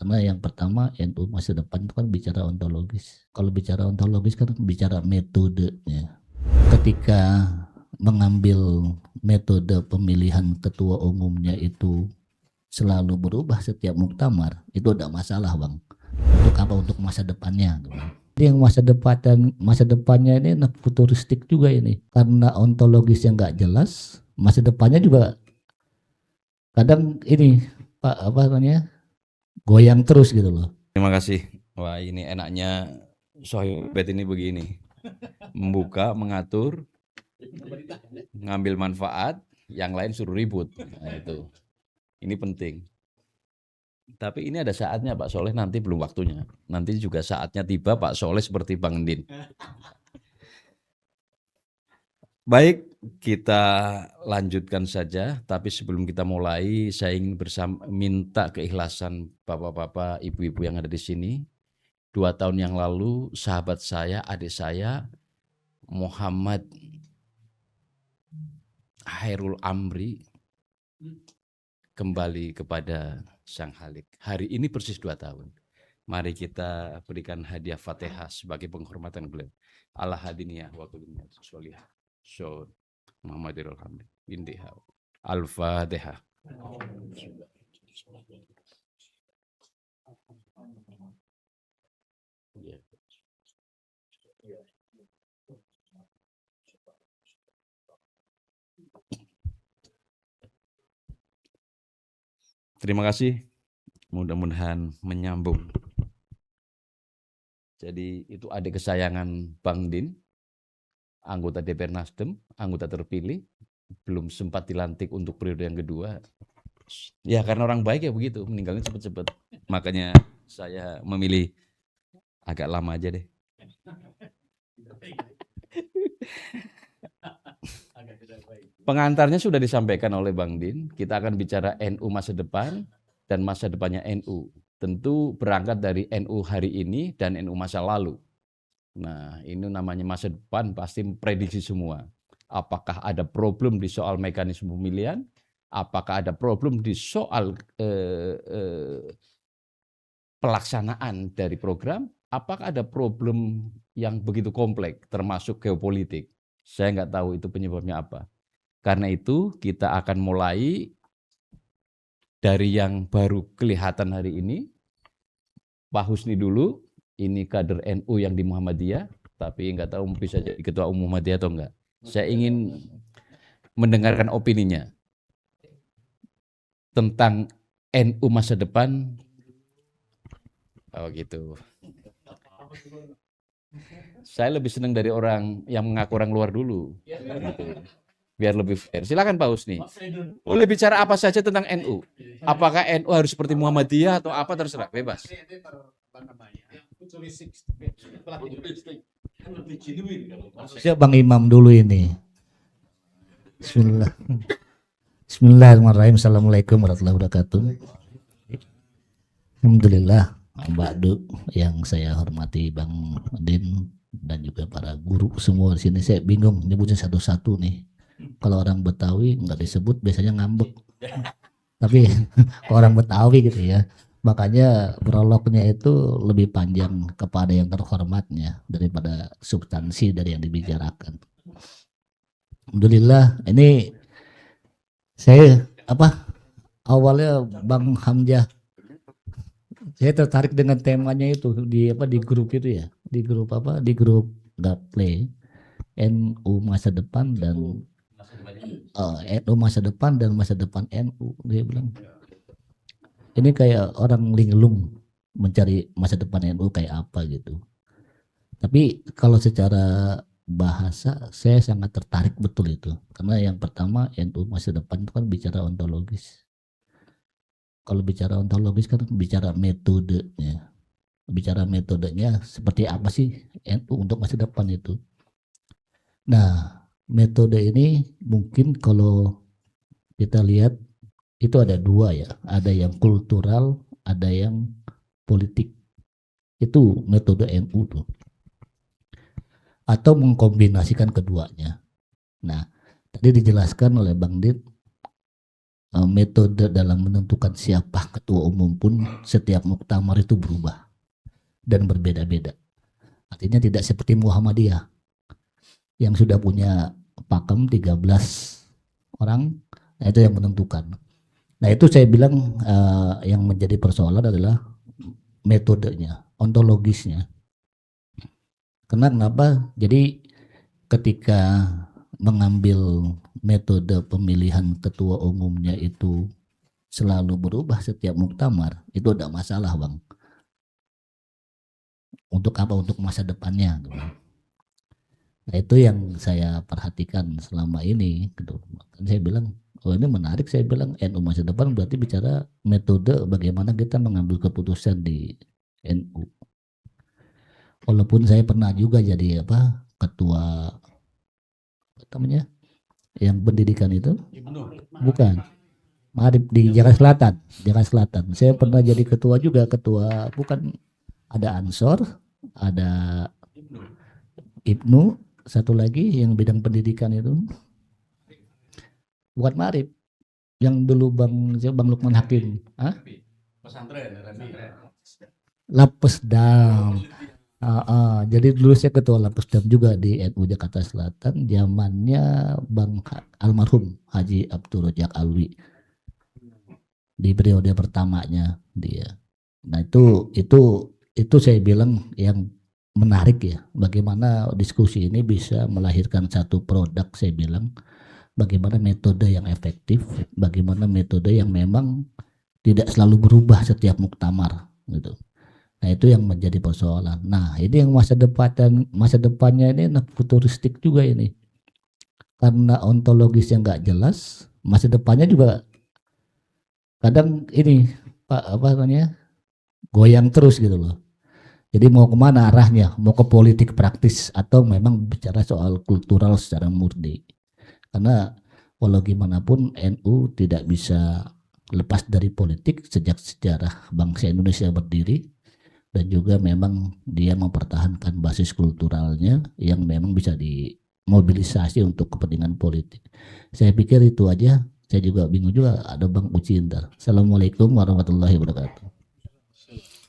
Karena yang pertama NU masa depan itu kan bicara ontologis. Kalau bicara ontologis kan bicara metodenya. Ketika mengambil metode pemilihan ketua umumnya itu selalu berubah setiap muktamar, itu ada masalah, Bang. Untuk apa? Untuk masa depannya. Jadi yang masa depannya ini futuristik juga ini, karena ontologis yang nggak jelas, masa depannya juga kadang ini Pak apa namanya goyang terus gitu loh. Terima kasih. Wah, ini enaknya Sohibet ini begini. Membuka, mengatur, ngambil manfaat, yang lain suruh ribut. Nah, itu. Ini penting. Tapi ini ada saatnya Pak Soleh, nanti belum waktunya. Nanti juga saatnya tiba Pak Soleh seperti Bang Din. Baik, kita lanjutkan saja. Tapi sebelum kita mulai, saya ingin minta keikhlasan bapak-bapak, ibu-ibu yang ada di sini. 2 tahun yang lalu, sahabat saya, adik saya, Muhammad Hairul Amri, kembali kepada Sang Halik. Hari ini persis 2 tahun. Mari kita berikan hadiah Fatihah sebagai penghormatan beliau. Ala hadiniyah wa kuliniyah sholihah. So, Muhammadir Alhamdi. Bintiha. Al-Fatihah. Terima kasih. Mudah-mudahan menyambung. Jadi itu adik kesayangan Bang Din, anggota DPR Nasdem, anggota terpilih, belum sempat dilantik untuk periode yang kedua. Ya karena orang baik ya begitu, meninggalnya cepat-cepat. Makanya saya memilih agak lama aja deh. Pengantarnya sudah disampaikan oleh Bang Din. Kita akan bicara NU masa depan dan masa depannya NU. Tentu berangkat dari NU hari ini dan NU masa lalu. Nah, ini namanya masa depan pasti prediksi semua. Apakah ada problem di soal mekanisme pemilihan? Apakah ada problem di soal pelaksanaan dari program? Apakah ada problem yang begitu kompleks termasuk geopolitik? Saya nggak tahu itu penyebabnya apa. Karena itu kita akan mulai dari yang baru kelihatan hari ini. Pak Husni dulu, ini kader NU yang di Muhammadiyah, tapi nggak tahu bisa jadi ketua umum Muhammadiyah atau enggak. Saya ingin mendengarkan opininya tentang NU masa depan. Oh gitu. Saya lebih senang dari orang yang mengaku orang luar dulu. Gitu. Biar lebih fair. Silakan Pak Husni. Boleh bicara apa saja tentang NU. Apakah NU harus seperti Muhammadiyah atau apa terserah, bebas. Siap Bang Imam dulu ini. Bismillah. Bismillahirrahmanirrahim. Assalamualaikum warahmatullahi wabarakatuh. Alhamdulillah, Mbak Du yang saya hormati, Bang Din dan juga para guru semua di sini. Saya bingung nyebutnya satu-satu nih. Kalau orang Betawi nggak disebut biasanya ngambek. Tapi orang Betawi gitu ya. Makanya prolognya itu lebih panjang kepada yang terhormatnya daripada substansi dari yang dibicarakan. Alhamdulillah, ini saya awalnya Bang Hamzah, saya tertarik dengan temanya itu di grup itu ya, di grup Gaple NU masa depan dan NU masa depan dan masa depan NU. Dia bilang ini kayak orang linglung mencari masa depan NU kayak apa gitu. Tapi kalau secara bahasa saya sangat tertarik betul itu, karena yang pertama NU masa depan itu kan bicara ontologis. Kalau bicara ontologis kan bicara metodenya. Bicara metodenya seperti apa sih NU untuk masa depan itu. Nah, metode ini mungkin kalau kita lihat itu ada dua ya, ada yang kultural, ada yang politik. Itu metode NU tuh. Atau mengkombinasikan keduanya. Nah, tadi dijelaskan oleh Bang Dit metode dalam menentukan siapa ketua umum pun setiap muktamar itu berubah dan berbeda-beda. Artinya tidak seperti Muhammadiyah yang sudah punya pakem 13 orang, nah itu yang menentukan. Nah itu saya bilang yang menjadi persoalan adalah metodenya, ontologisnya. Kenapa? Jadi ketika mengambil metode pemilihan ketua umumnya itu selalu berubah setiap muktamar, itu ada masalah, Bang. Untuk apa? Untuk masa depannya. Nah itu yang saya perhatikan selama ini. Saya bilang, oh ini menarik, saya bilang NU masa depan berarti bicara metode bagaimana kita mengambil keputusan di NU. Walaupun saya pernah juga jadi ketua namanya yang pendidikan itu, bukan Marif di Jakarta Selatan. Saya pernah jadi ketua juga, bukan, ada Ansor, ada Ibnu, satu lagi yang bidang pendidikan itu bukan Marif, yang dulu Bang Lukman Hakim, Pesantren. Lapesdam. Jadi dulu saya ketua Lapesdam juga di NU Jakarta Selatan, zamannya Bang almarhum Haji Abdul Rojak Alwi di periode pertamanya dia. Nah itu saya bilang yang menarik ya, bagaimana diskusi ini bisa melahirkan satu produk. Saya bilang bagaimana metode yang efektif, bagaimana metode yang memang tidak selalu berubah setiap muktamar gitu. Nah itu yang menjadi persoalan. Nah ini yang masa depannya ini futuristik juga ini, karena ontologis yang nggak jelas, masa depannya juga kadang ini goyang terus gitu loh. Jadi mau kemana arahnya, mau ke politik praktis atau memang bicara soal kultural secara murni. Karena walau gimana pun NU tidak bisa lepas dari politik sejak sejarah bangsa Indonesia berdiri, dan juga memang dia mempertahankan basis kulturalnya yang memang bisa dimobilisasi untuk kepentingan politik. Saya pikir itu aja. Saya juga bingung juga, ada Bang Uci ntar. Assalamualaikum warahmatullahi wabarakatuh.